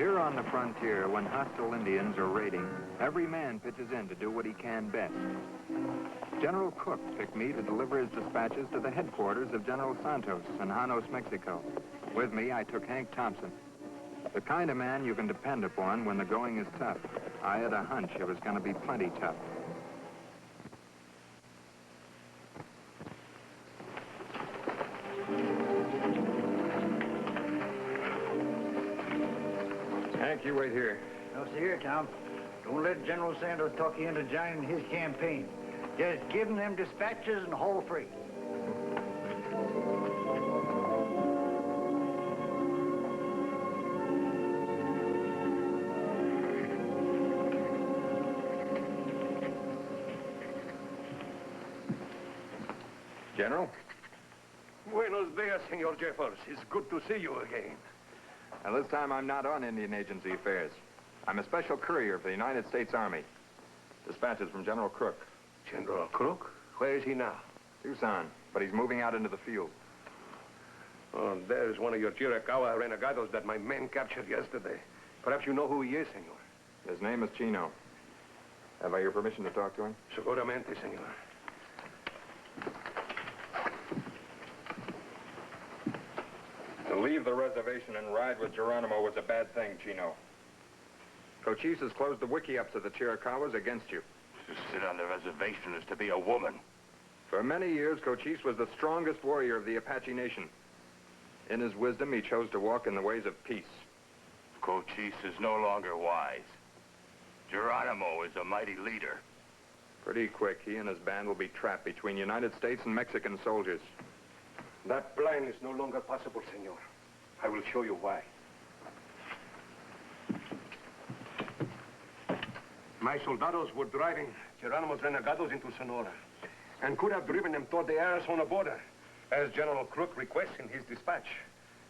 Here on the frontier, when hostile Indians are raiding, every man pitches in to do what he can best. General Crook picked me to deliver his dispatches to the headquarters of General Santos in Janos, Mexico. With me, I took Hank Thompson, the kind of man you can depend upon when the going is tough. I had a hunch it was going to be plenty tough. Hank, you wait here. No, see here, Tom. Don't let General Santos talk you into joining his campaign. Just give him them dispatches and haul free. General? Buenos dias, Senor Jeffers. It's good to see you again. Now, this time I'm not on Indian Agency affairs. I'm a special courier for the United States Army. Dispatches from General Crook. General Crook? Where is he now? Tucson, but he's moving out into the field. Oh, there's one of your Chiricahua renegados that my men captured yesterday. Perhaps you know who he is, senor. His name is Chino. Have I your permission to talk to him? Seguramente, senor. To leave the reservation and ride with Geronimo was a bad thing, Chino. Cochise has closed the wiki-ups of the Chiricahuas against you. To sit on the reservation is to be a woman. For many years, Cochise was the strongest warrior of the Apache Nation. In his wisdom, he chose to walk in the ways of peace. Cochise is no longer wise. Geronimo is a mighty leader. Pretty quick, he and his band will be trapped between United States and Mexican soldiers. That plan is no longer possible, senor. I will show you why. My soldados were driving Geronimo's renegados into Sonora and could have driven them toward the Arizona border, as General Crook requests in his dispatch,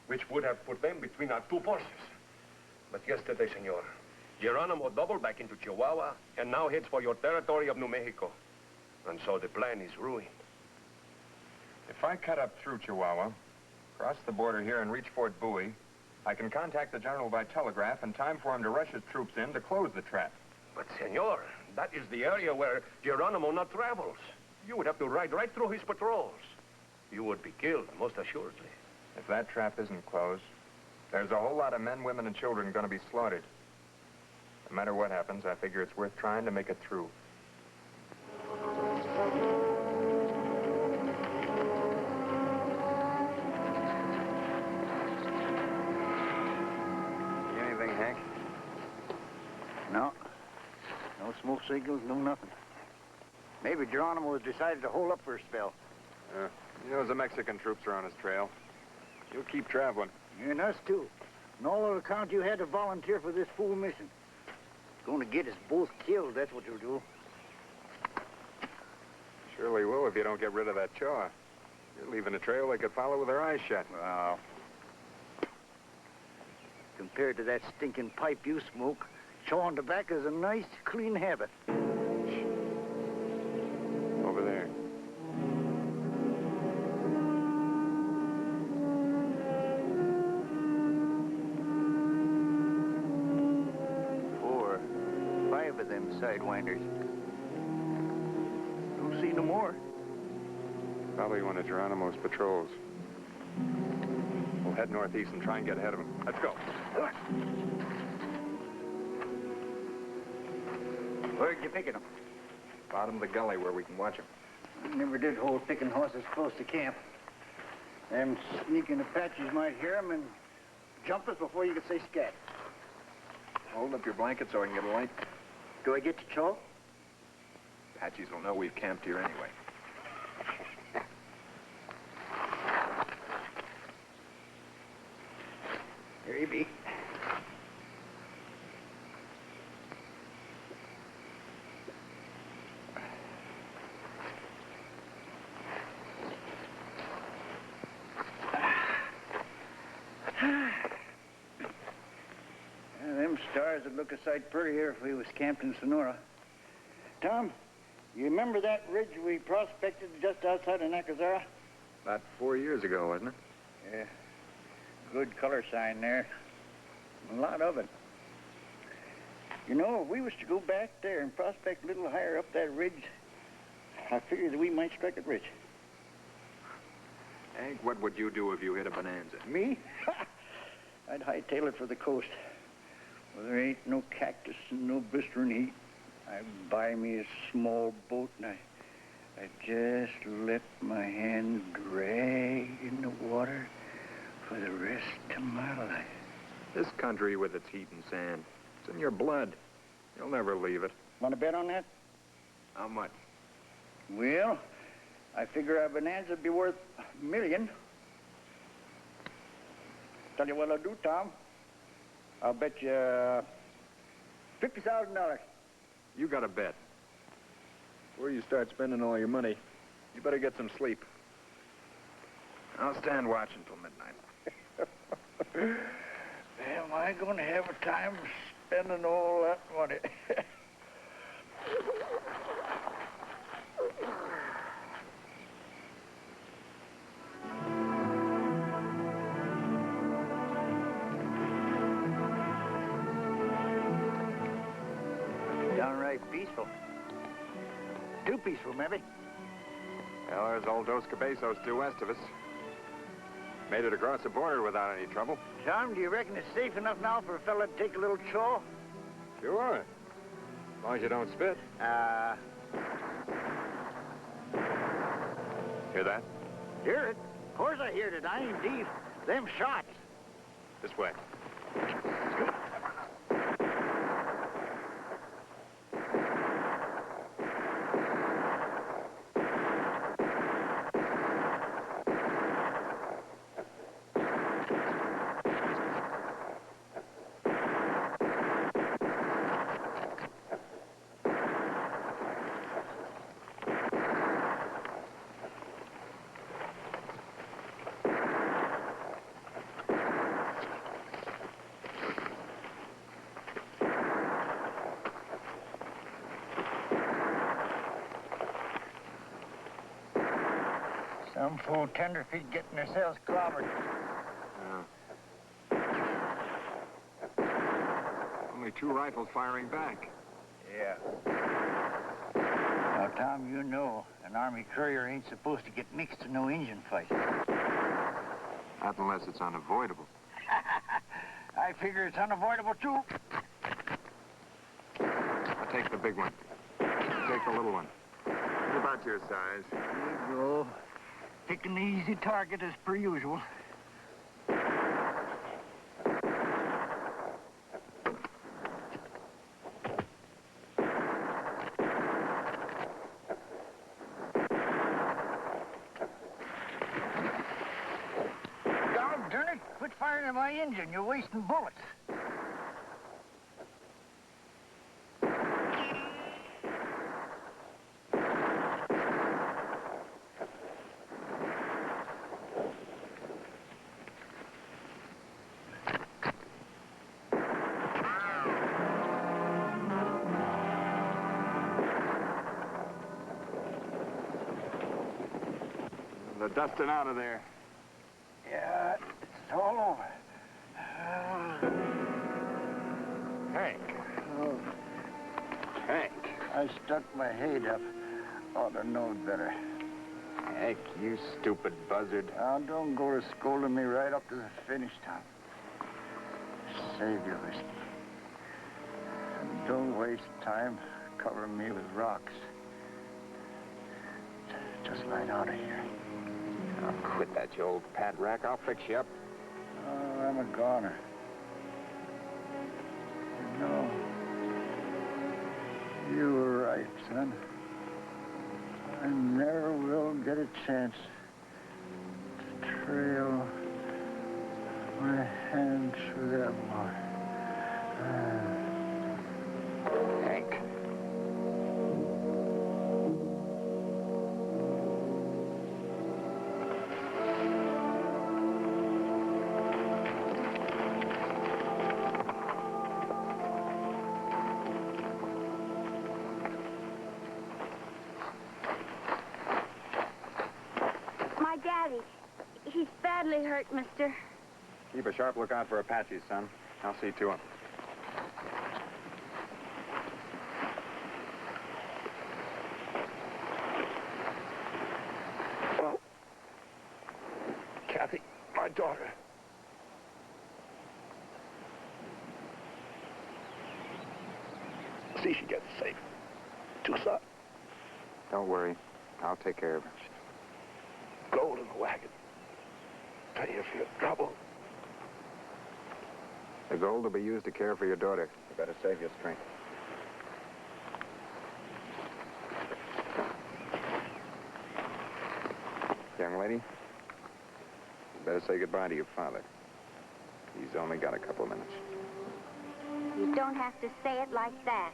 which would have put them between our two forces. But yesterday, senor, Geronimo doubled back into Chihuahua and now heads for your territory of New Mexico. And so the plan is ruined. If I cut up through Chihuahua, cross the border here and reach Fort Bowie, I can contact the general by telegraph in time for him to rush his troops in to close the trap. But, senor, that is the area where Geronimo not travels. You would have to ride right through his patrols. You would be killed, most assuredly. If that trap isn't closed, there's a whole lot of men, women, and children going to be slaughtered. No matter what happens, I figure it's worth trying to make it through. Anything, Hank? No. No smoke signals, no nothing. Maybe Geronimo has decided to hold up for a spell. He knows the Mexican troops are on his trail. You'll keep traveling. And us, too. And all on account you had to volunteer for this fool mission. Going to get us both killed, that's what you'll do. Surely will if you don't get rid of that chaw. You're leaving a trail they could follow with their eyes shut. Well, compared to that stinking pipe you smoke, chawing tobacco is a nice, clean habit. Over there. Them sidewinders. Don't see no more. Probably one of Geronimo's patrols. We'll head northeast and try and get ahead of him. Let's go. Where'd you pick them? Bottom of the gully where we can watch him. I never did hold picking horses close to camp. Them sneaking Apaches might hear them and jump us before you could say scat. Hold up your blanket so I can get a light. Do I get to chaw? Apaches will know we've camped here anyway. Here you be. Them stars would look a sight prettier if we was camped in Sonora. Tom, you remember that ridge we prospected just outside of Nacazara? About 4 years ago, wasn't it? Yeah. Good color sign there. A lot of it. You know, if we was to go back there and prospect a little higher up that ridge, I figure that we might strike it rich. Hank, what would you do if you hit a bonanza? Me? I'd hightail it for the coast. Well, there ain't no cactus and no blistering heat. I'd buy me a small boat and I'd just let my hand drag in the water for the rest of my life. This country with its heat and sand, it's in your blood. You'll never leave it. Want to bet on that? How much? Well, I figure a bonanza'd be worth $1 million. Tell you what I'll do, Tom. I'll bet you $50,000. You got a bet. Before you start spending all your money, you better get some sleep. I'll stand watch until midnight. Am I going to have a time spending all that money? Downright peaceful. Too peaceful, maybe. Well, there's old Dos Cabezos due west of us. Made it across the border without any trouble. Tom, do you reckon it's safe enough now for a fella to take a little chaw? Sure. As long as you don't spit. Hear that? Hear it? Of course I heard it. I ain't deaf. Them shots. This way. Some fool tenderfeet getting themselves clobbered. Only 2 rifles firing back. Yeah. Now, Tom, you know an Army courier ain't supposed to get mixed in no Injun fight. Not unless it's unavoidable. I figure it's unavoidable, too. I'll take the big one. You take the little one. It's about your size. There you go. Picking the easy target as per usual. Doggone it! Quit firing at my engine. You're wasting bullets. They're dusting out of there. Yeah, it's all over. Hank. Oh, Hank. I stuck my head up. Ought to know better. Hank, you stupid buzzard. Now, don't go to scolding me right up to the finish, Tom. Save your whiskey. And don't waste time covering me with rocks. Just light out of here. Oh, quit that, you old pad rack. I'll fix you up. Oh, I'm a goner. You know, you were right, son. I never will get a chance to trail my hand through that water. Hank. My daddy. He's badly hurt, mister. Keep a sharp lookout for Apaches, son. I'll see to him. Kathy, my daughter. See she gets safe. Tucson, Don't worry. I'll take care of her. gold in the wagon. Pay you for your trouble. The gold will be used to care for your daughter. You better save your strength. Young lady, you better say goodbye to your father. He's only got a couple of minutes. You don't have to say it like that.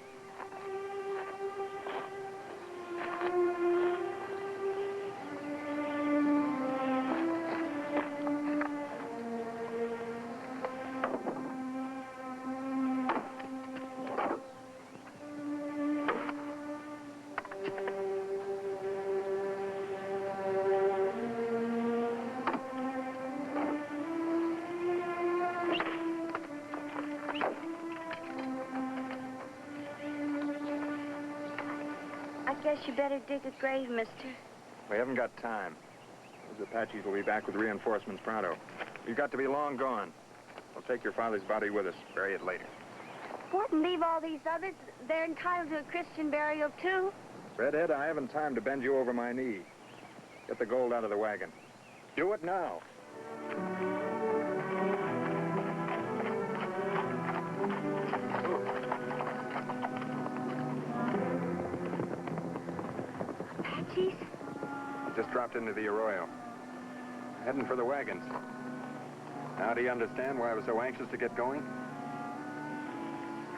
I guess you better dig a grave, mister. We haven't got time. Those Apaches will be back with reinforcements pronto. We've got to be long gone. We'll take your father's body with us, bury it later. What, and leave all these others? They're entitled to a Christian burial, too. Redhead, I haven't time to bend you over my knee. Get the gold out of the wagon. Do it now. Apaches? Just dropped into the arroyo. Heading for the wagons. Now do you understand why I was so anxious to get going?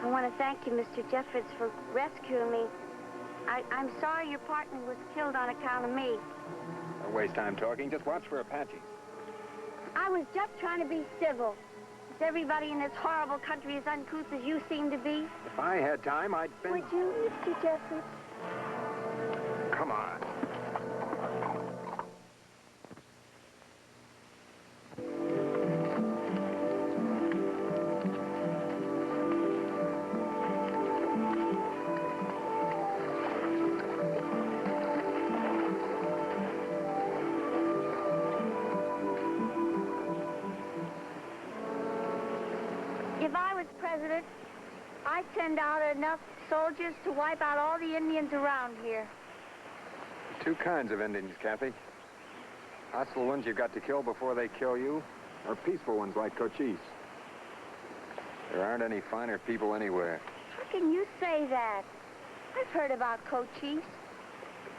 I want to thank you, Mr. Jeffords, for rescuing me. I'm sorry your partner was killed on account of me. Don't waste time talking. Just watch for Apaches. I was just trying to be civil. Is everybody in this horrible country as uncouth as you seem to be? If I had time, I'd spend... Would you, Mr. Jeffords? Come on. If I was president, I'd send out enough soldiers to wipe out all the Indians around here. Two kinds of Indians, Kathy. Hostile ones you've got to kill before they kill you, or peaceful ones like Cochise. There aren't any finer people anywhere. How can you say that? I've heard about Cochise.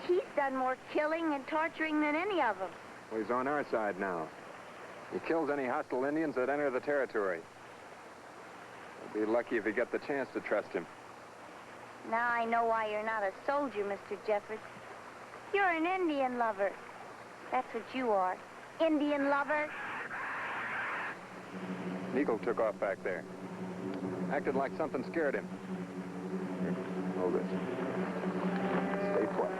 He's done more killing and torturing than any of them. Well, he's on our side now. He kills any hostile Indians that enter the territory. You'll be lucky if you get the chance to trust him. Now I know why you're not a soldier, Mr. Jeffords. You're an Indian lover. That's what you are. Indian lover. Eagle took off back there. Acted like something scared him. Here, hold this. Stay quiet.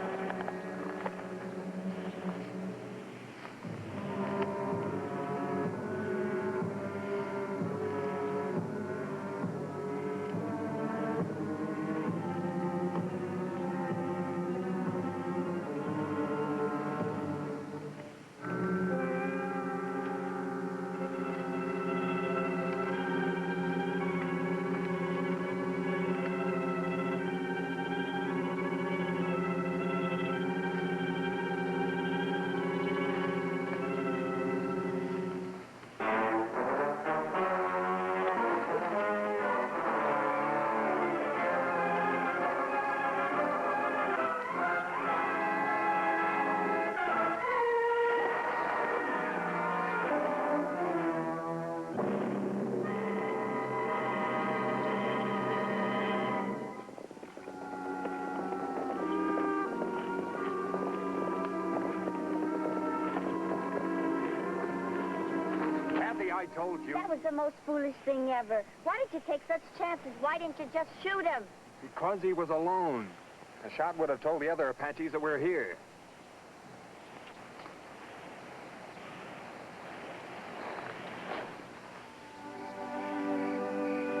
I told you. That was the most foolish thing ever. Why did you take such chances? Why didn't you just shoot him? Because he was alone. A shot would have told the other Apaches that we're here.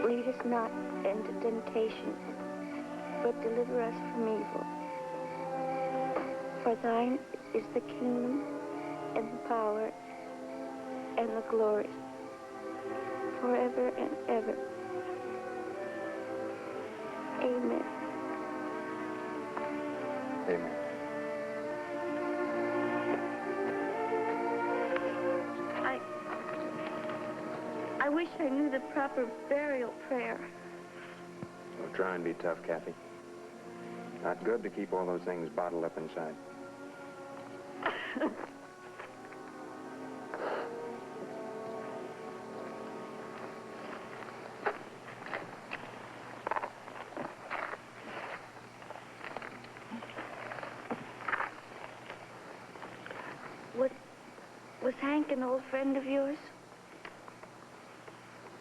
Lead us not into temptation, but deliver us from evil. For thine is the kingdom and the power and the glory, forever and ever. Amen. Amen. I wish I knew the proper burial prayer. Don't try and be tough, Kathy. Not good to keep all those things bottled up inside. Was Hank an old friend of yours?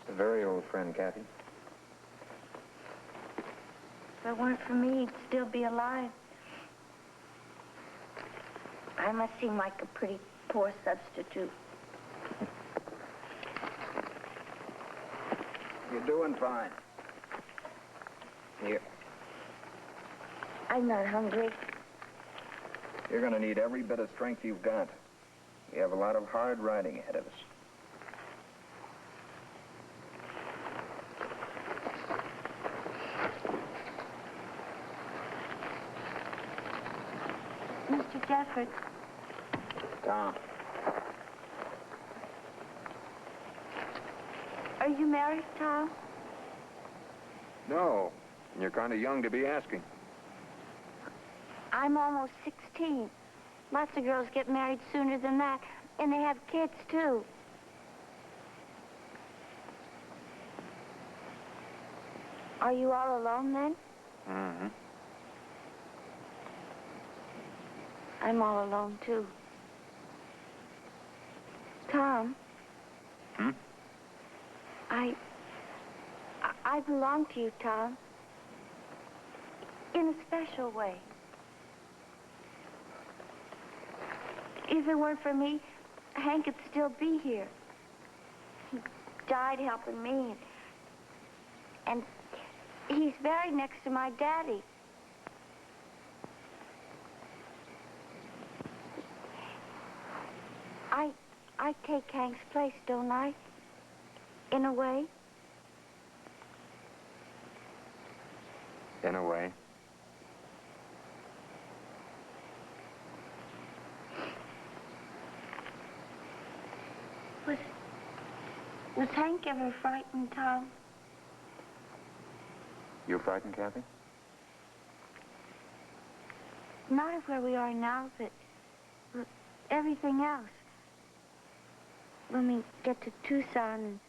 A very old friend, Kathy. If it weren't for me, he'd still be alive. I must seem like a pretty poor substitute. You're doing fine. Here. I'm not hungry. You're going to need every bit of strength you've got. We have a lot of hard riding ahead of us. Mr. Jeffers. Tom. Are you married, Tom? No. You're kind of young to be asking. I'm almost 16. Lots of girls get married sooner than that, and they have kids, too. Are you all alone, then? Mm-hmm. I'm all alone, too. Tom? Hmm? I belong to you, Tom. In a special way. If it weren't for me, Hank would still be here. He died helping me, and he's buried next to my daddy. I take Hank's place, don't I? In a way. In a way. Was Hank ever frightened, Tom? You frightened, Kathy? Not of where we are now, but everything else. When we get to Tucson and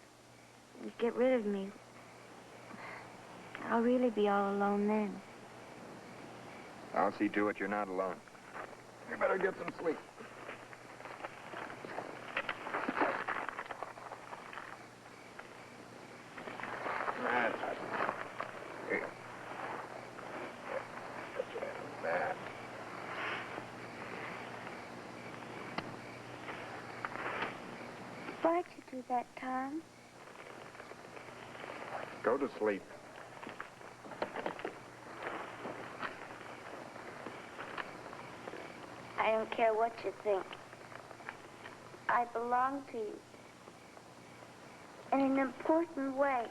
you get rid of me, I'll really be all alone then. I'll see to it you're not alone. You better get some sleep. That's it. Here. That. Why'd you do that, Tom? Go to sleep. I don't care what you think. I belong to you. In an important way.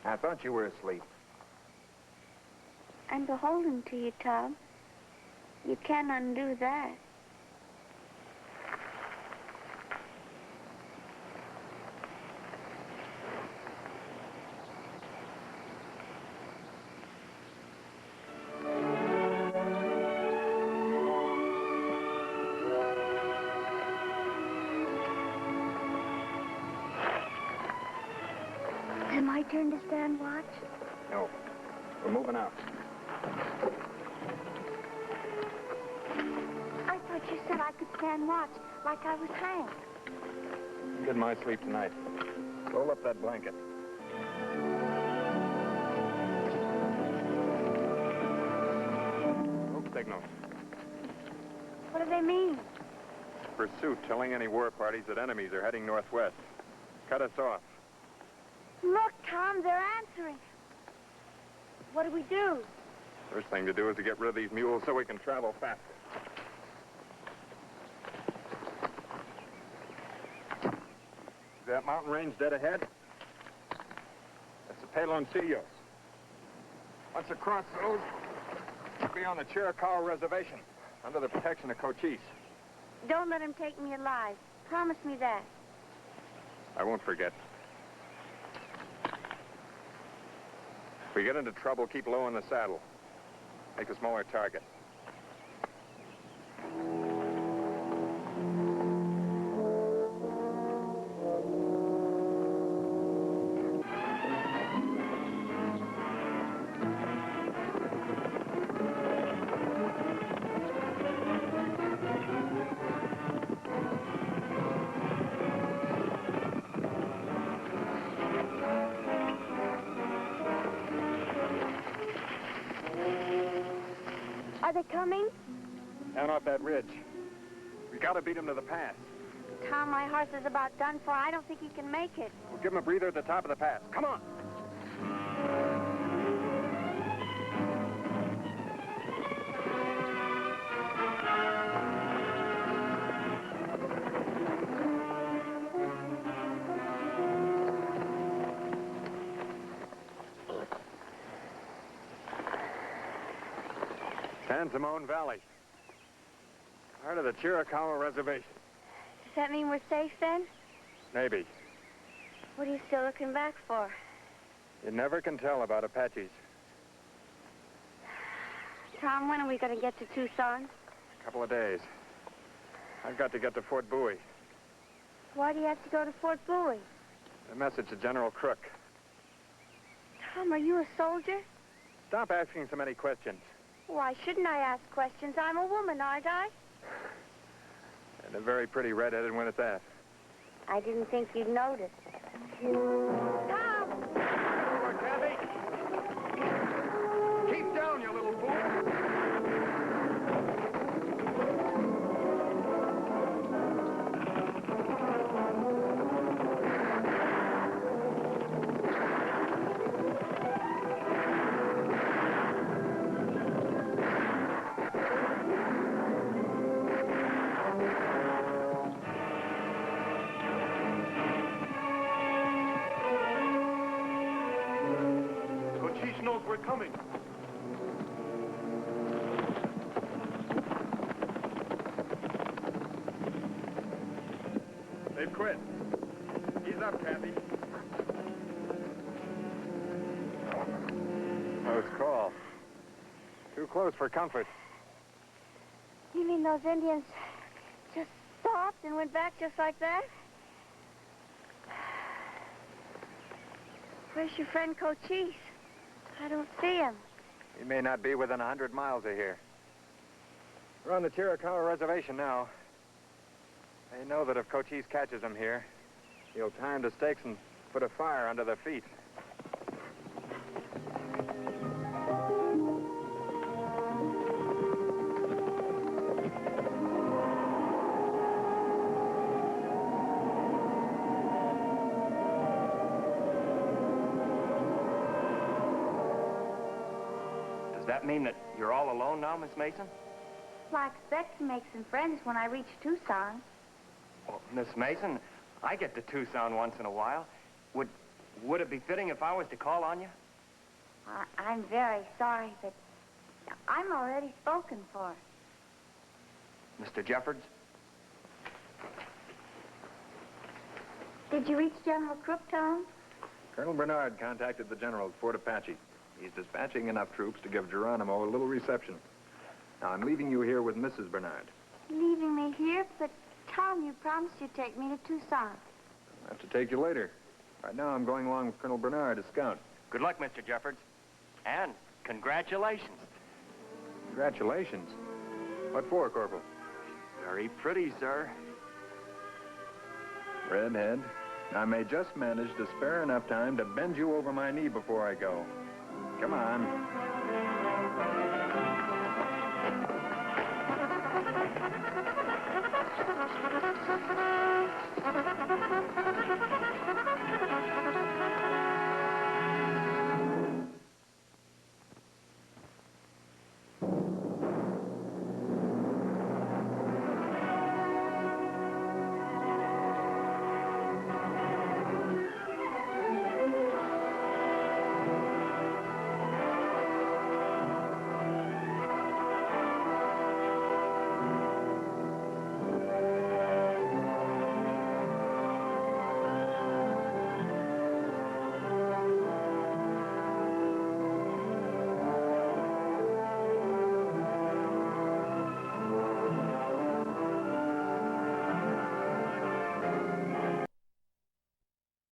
I thought you were asleep. I'm beholden to you, Tom. You can't undo that. Is it my turn to stand watch? No. We're moving out. I thought you said I could stand watch, like I was Hank. Get my sleep tonight. Roll up that blanket. Smoke signals. What do they mean? Pursuit telling any war parties that enemies are heading northwest. Cut us off. Look, Tom, they're answering. What do we do? First thing to do is to get rid of these mules so we can travel faster. See that mountain range dead ahead? That's the Peloncillos. Once across those, we'll be on the Chiricahua Reservation, under the protection of Cochise. Don't let him take me alive. Promise me that. I won't forget. If we get into trouble, keep low in the saddle. Make a smaller target. Are they coming? Down off that ridge. We gotta beat him to the pass. Tom, my horse is about done for. I don't think he can make it. We'll give him a breather at the top of the pass. Come on! San Simon Valley. Part of the Chiricahua Reservation. Does that mean we're safe then? Maybe. What are you still looking back for? You never can tell about Apaches. Tom, when are we going to get to Tucson? A couple of days. I've got to get to Fort Bowie. Why do you have to go to Fort Bowie? A message to General Crook. Tom, are you a soldier? Stop asking so many questions. Why shouldn't I ask questions? I'm a woman, aren't I? And a very pretty red-headed one at that. I didn't think you'd notice. Tom! Over, Kathy! Keep down, you little fool! Cochise knows we're coming. They've quit. Ease up, Kathy. Close call. Too close for comfort. You mean those Indians just stopped and went back just like that? Where's your friend Cochise? I don't see him. He may not be within 100 miles of here. We're on the Chiricahua Reservation now. They know that if Cochise catches them here, he'll tie them to stakes and put a fire under their feet. Does that mean that you're all alone now, Miss Mason? Well, I expect to make some friends when I reach Tucson. Well, Miss Mason, I get to Tucson once in a while. Would it be fitting if I was to call on you? I'm very sorry, but I'm already spoken for. Mr. Jeffords? Did you reach General Crook, Tom? Colonel Bernard contacted the general at Fort Apache. He's dispatching enough troops to give Geronimo a little reception. Now, I'm leaving you here with Mrs. Bernard. Leaving me here? But, Tom, you promised you'd take me to Tucson. I'll have to take you later. Right now, I'm going along with Colonel Bernard as scout. Good luck, Mr. Jeffords. And congratulations. Congratulations. What for, Corporal? Very pretty, sir. Redhead, I may just manage to spare enough time to bend you over my knee before I go. Come on.